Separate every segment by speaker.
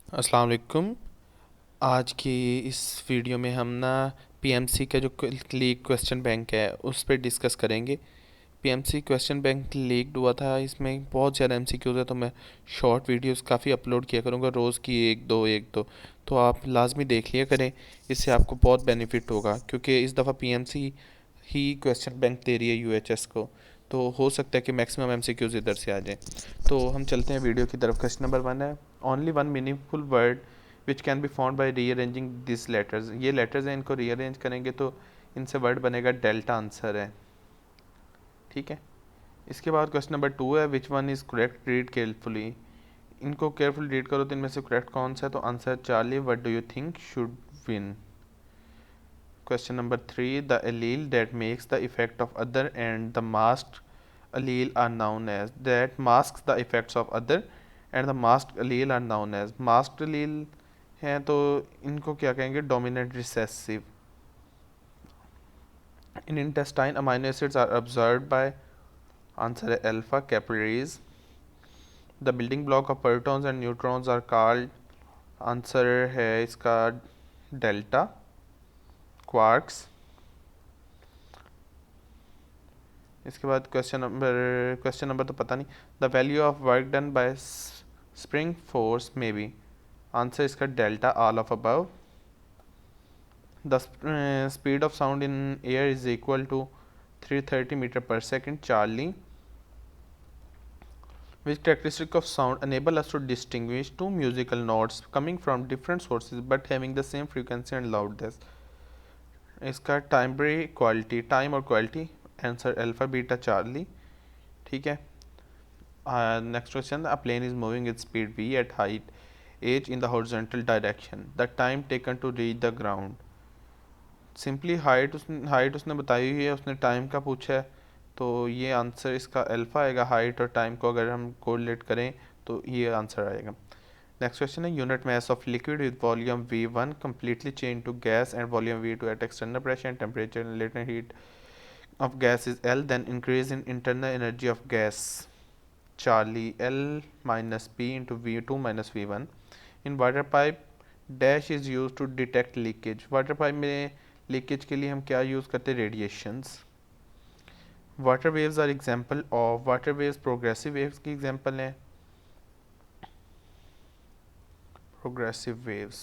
Speaker 1: अस्सलाम वालेकुम। आज की इस वीडियो में हम ना पीएमसी का जो लीग क्वेश्चन बैंक है उस पर डिस्कस करेंगे। पीएमसी क्वेश्चन बैंक लीक्ड हुआ था, इसमें बहुत ज़्यादा एमसीक्यूज़ है, तो मैं शॉर्ट वीडियोस काफ़ी अपलोड किया करूँगा, रोज़ की एक दो। तो आप लाजमी देख लिया करें, इससे आपको बहुत बेनिफिट होगा क्योंकि इस दफ़ा पीएमसी ही क्वेश्चन बैंक दे रही है यूएचएस को। तो हो सकता है कि मैक्सिमम एमसीक्यूज़ इधर से आ जाएं। तो हम चलते हैं वीडियो की तरफ। क्वेश्चन नंबर 1 है, only one meaningful word which can be found by rearranging this letters. ये लेटर्स हैं, इनको रीअरेंज करेंगे तो इनसे वर्ड बनेगा डेल्टा, आंसर है। ठीक है। इसके बाद क्वेश्चन नंबर 2 है, which one is correct, read carefully. इनको केयरफुली रीड करो तो इनमें से करेक्ट कौन सा है, तो answer Charlie, what do you think should win. Question number 3, the allele that makes the effect of other and the masked allele are known as, that masks the effects of other and the masked allele are known as। masked allele हैं तो इनको क्या कहेंगे, dominant recessive। in intestine amino acids are absorbed by, answer है alpha, capillaries. The building block of protons and neutrons are called, answer है इसका delta, quarks. इसके बाद क्वेश्चन नंबर तो पता नहीं। The value of work done by spring force में B, answer इसका delta, all of above. The speed of sound in air is equal to 330 metre per second, Charlie. Which characteristic of sound enable us to distinguish two musical notes coming from different sources but having the same frequency and loudness? इसका timbre quality, time और quality, answer alpha, beta, Charlie. ठीक है। Next question, a plane is moving with speed v at height h in the horizontal direction, the time taken to reach the ground। Simply height उसने बताई हुई है, उसने time का पूछा है, तो ये आंसर इसका अल्फा आएगा। हाइट और टाइम को अगर हम कोरिलेट करें तो ये आंसर आएगा। नेक्स्ट क्वेश्चन है, unit mass of liquid with volume v1 completely changed to gas and volume v2 at external pressure and temperature and latent heat of gas is L, then increase in internal energy of gas, Charlie, L minus P into v2 minus v1। in water pipe dash is used to detect leakage। Water pipe में leakage के लिए हम क्या use करते हैं, radiations. Water waves are example of, water waves progressive waves की example हैं, progressive waves.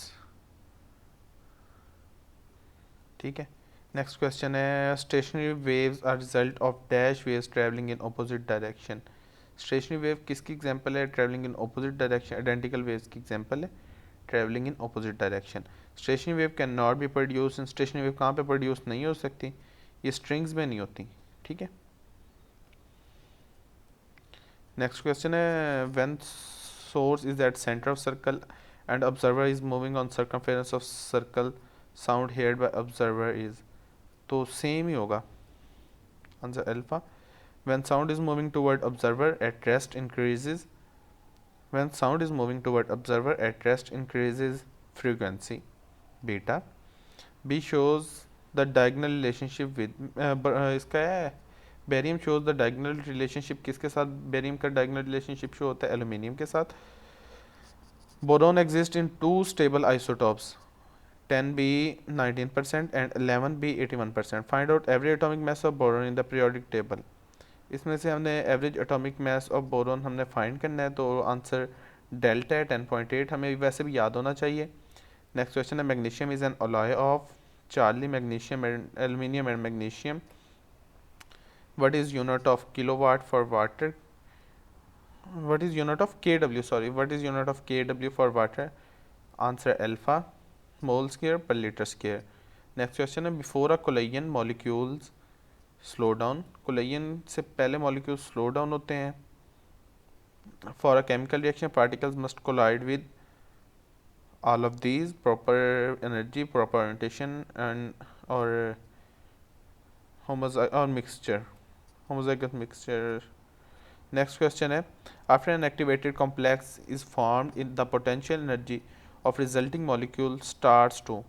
Speaker 1: ठीक है। नेक्स्ट क्वेश्चन है, stationary waves are result of dash waves travelling in opposite direction. Stationary wave किसकी एग्जांपल है, travelling in opposite direction. Identical waves की example है travelling in opposite direction. Stationary wave can not be produce in, stationary wave कहाँ पे produce नहीं हो सकती, ये स्ट्रिंग्स में नहीं होती। ठीक है। नेक्स्ट क्वेश्चन है, when source is at centre of circle and observer is moving on circumference of circle, sound heard bye observer is, तो सेम ही होगा, answer alpha. when sound is moving toward observer at rest increases, when sound is moving toward observer at rest increases frequency, beta। b shows the diagonal relationship with, इसका है barium shows the diagonal relationship, किसके साथ barium का diagonal relationship show होता है, aluminium के साथ। boron exists in two stable isotopes, 10b 19% and 11b 81%। find out average atomic mass of boron in the periodic table। इसमें से हमने average atomic mass of boron हमने फाइंड करना है, तो आंसर डेल्टा है 10.8, हमें वैसे भी याद होना चाहिए। नेक्स्ट क्वेश्चन है, magnesium is an alloy of, Charlie, magnesium and aluminium and magnesium. What is unit of kilowatt for water, what is unit of K W, sorry, what is unit of K W for water, answer alpha, mole square per litre square. Next question है, before a collision molecules slow down, collision से पहले molecule slow down होते हैं। For a chemical reaction particles must collide with all of these, proper energy, proper orientation and or or mixture, homozygous mixture। next question है, after an activated complex is formed in the potential energy of resulting molecule starts to,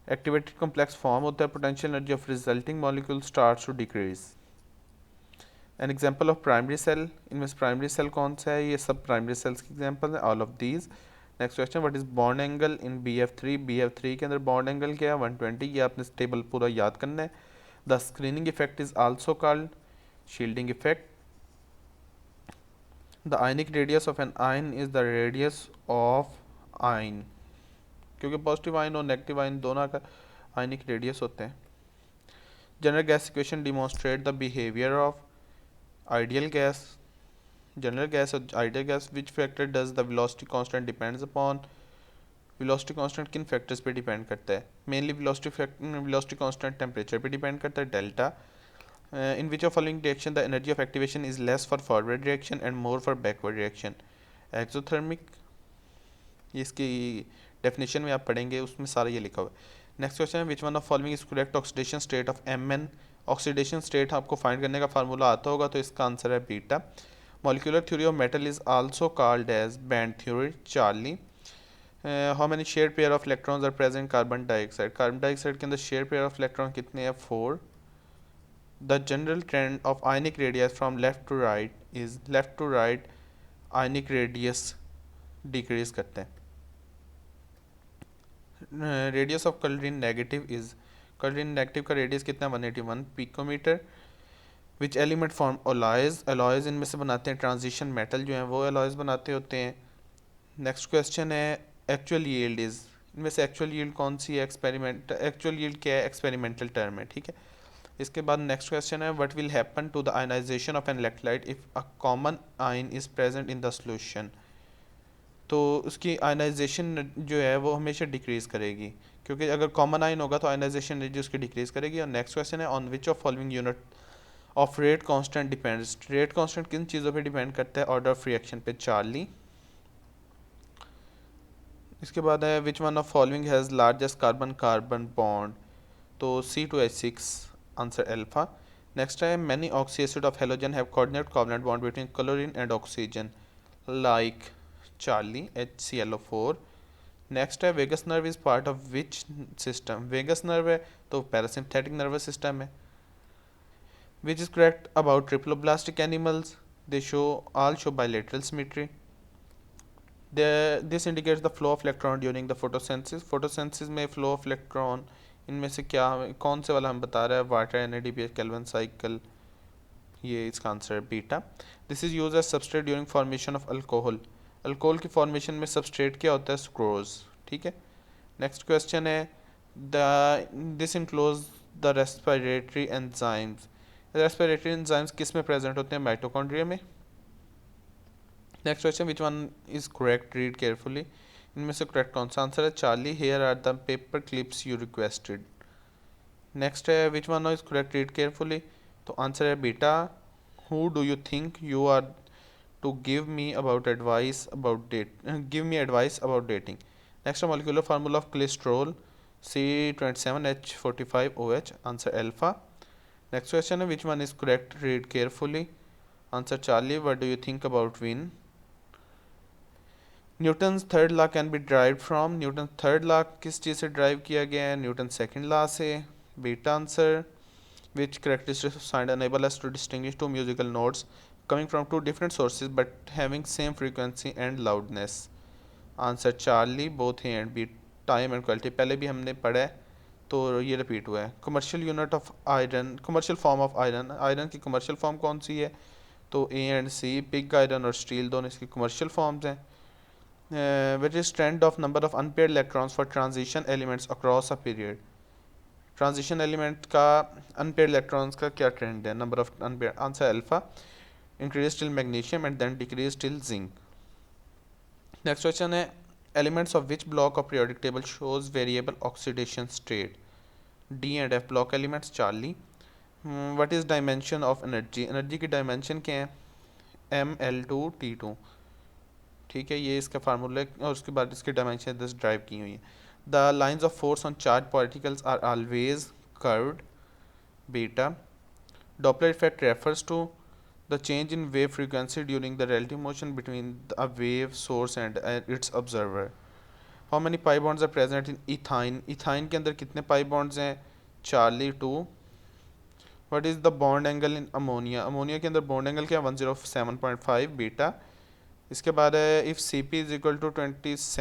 Speaker 1: activated complex form होता है, potential energy of resulting molecule starts to decrease। an example of primary cell, इनमें से primary cell कौन सा है, ये सब primary cells की example है, all of these। Next question, what is bond angle in BF3? BF3 के अंदर बॉन्ड एंगल क्या है? 120। ये आपने टेबल पूरा याद करना है। The screening effect is also called shielding effect. The ionic radius of an ion is the radius of ion, क्योंकि पॉजिटिव आयन और नेगेटिव आयन दोनों का आयनिक रेडियस होते हैं। General gas equation demonstrate the behaviour of ideal gas. General gas और ideal gas, which factor does the velocity constant depends upon? Velocity constant किन factors पे depend करता है? मेनली वेलोसिटी कांस्टेंट टेम्परेचर पे depend करता है, delta. In which of following reaction the energy of activation is less for forward reaction and more for backward reaction? Exothermic. इसकी definition में आप पढ़ेंगे, उसमें सारा ये लिखा हुआ है। नेक्स्ट क्वेश्चन है, which one of following is correct oxidation state of Mn? Oxidation state आपको फाइंड करने का फार्मूला आता होगा, तो इसका आंसर है beta. Molecular theory of metal is also called as band theory, Charlie. How many share pair of electrons are present carbon dioxide? Carbon dioxide के अंदर शेयर पेयर ऑफ इलेक्ट्रॉन कितने हैं? 4। The general trend of ionic radius from left to right is, left to right ionic radius decrease करते हैं। Radius of chlorine negative is, chlorine negative का radius कितना? 181 picometre. Which element form alloys? Alloys इनमें से बनाते हैं transition metal जो हैं वो अलॉयज बनाते होते हैं। नेक्स्ट क्वेश्चन है, एक्चुअल यील्ड इज, इनमें से एक्चुअल यील्ड कौन सी है? एक्सपेरिमेंट, एक्चुअल यील्ड क्या है? एक्सपेरिमेंटल टर्म है, ठीक है। इसके बाद नेक्स्ट क्वेश्चन है, what will happen to the ionisation of an electrolyte if a common ion is present in the solution? तो उसकी आयनाइजेशन जो है वो हमेशा डिक्रीज करेगी, क्योंकि अगर कॉमन आयन होगा तो आयनाइजेशन एनर्जी उसकी डिक्रीज करेगी। और नेक्स्ट क्वेश्चन है, on which of following unit of rate constant depends? Rate constant किन चीज़ों पे डिपेंड करता है? ऑर्डर ऑफ रिएक्शन पे, चार्ली। इसके बाद है, which one of following has largest carbon carbon bond? तो C2H6, आंसर अल्फा। नेक्स्ट है, many oxy acid of halogen have coordinate covalent bond between chlorine and oxygen, like Charlie, HClO4। Next है, vagus nerve is part of which system? Vagus nerve है तो parasympathetic nervous system है। Which is correct about triploblastic animals? They show, all show bilateral symmetry. This indicates the flow of electron during the photosynthesis. Photosynthesis में flow of electron इनमें से क्या, कौन से वाला हम बता रहा है? Water, NADPH, Calvin cycle. ये इसका आंसर है beta. This is use as substrate during formation of alcohol. Alcohol की फॉर्मेशन में सबस्ट्रेट क्या होता है? सुक्रोज, ठीक है। नेक्स्ट क्वेश्चन है, this enclose the respiratory enzymes. Respiratory enzymes किस में प्रेजेंट होते हैं? माइटोकॉन्ड्रिया में। Next question, which one is correct? Read carefully. इनमें से करेक्ट कौन सा? आंसर है Charlie, here are the paper clips you requested. Next है, which one is correct? Read carefully. तो आंसर है beta, who do you think you are to give me about advice about give me advice about dating. Next, molecular formula of cholesterol, C27H45OH, answer alpha. Next question, which one is correct? Read carefully. Answer Charlie. What do you think about wind? Newton's third law can be derived from, Newton's third law किस चीज़ से derive किया गया है? Newton's second law से, beta answer. Which characteristics of sound enable us to distinguish two musical notes coming from two different sources but having same frequency and loudness? Answer Charlie, both A and B, time and quality। पहले भी हमने पढ़ा है तो ये repeat हुआ है। Commercial unit of iron, commercial form of iron, iron की कमर्शियल फॉर्म कौन सी है? तो A and C, pig iron और स्टील, दोनों इसकी कमर्शियल फॉर्म्स हैं। Which is trend of number of unpaired electrons for transition elements across a period? Transition element का अनपेयर्ड इलेक्ट्रॉन्स का क्या ट्रेंड है? Number of unpaired, answer alpha. Increase till magnesium and then decrease till zinc. Next question है, elements of which block of periodic table shows variable oxidation state? D and F block elements, Charlie. What is dimension of energy? Energy की dimension क्या है? ML2T2, ठीक है, ये इसका formula है और उसके बाद इसकी डायमेंशन 10 ड्राइव की हुई है। The lines of force on charge particles are always curved, beta. Doppler effect refers to the change in wave frequency during the relative motion between a wave source and its observer. How many pi bonds are present in ethyne? Ethyne के अंदर कितने pi bonds हैं? Charlie, 2। What is the bond angle in ammonia? Ammonia के अंदर bond angle क्या? 107.5, beta. इसके बाद है, if CP is equal to 27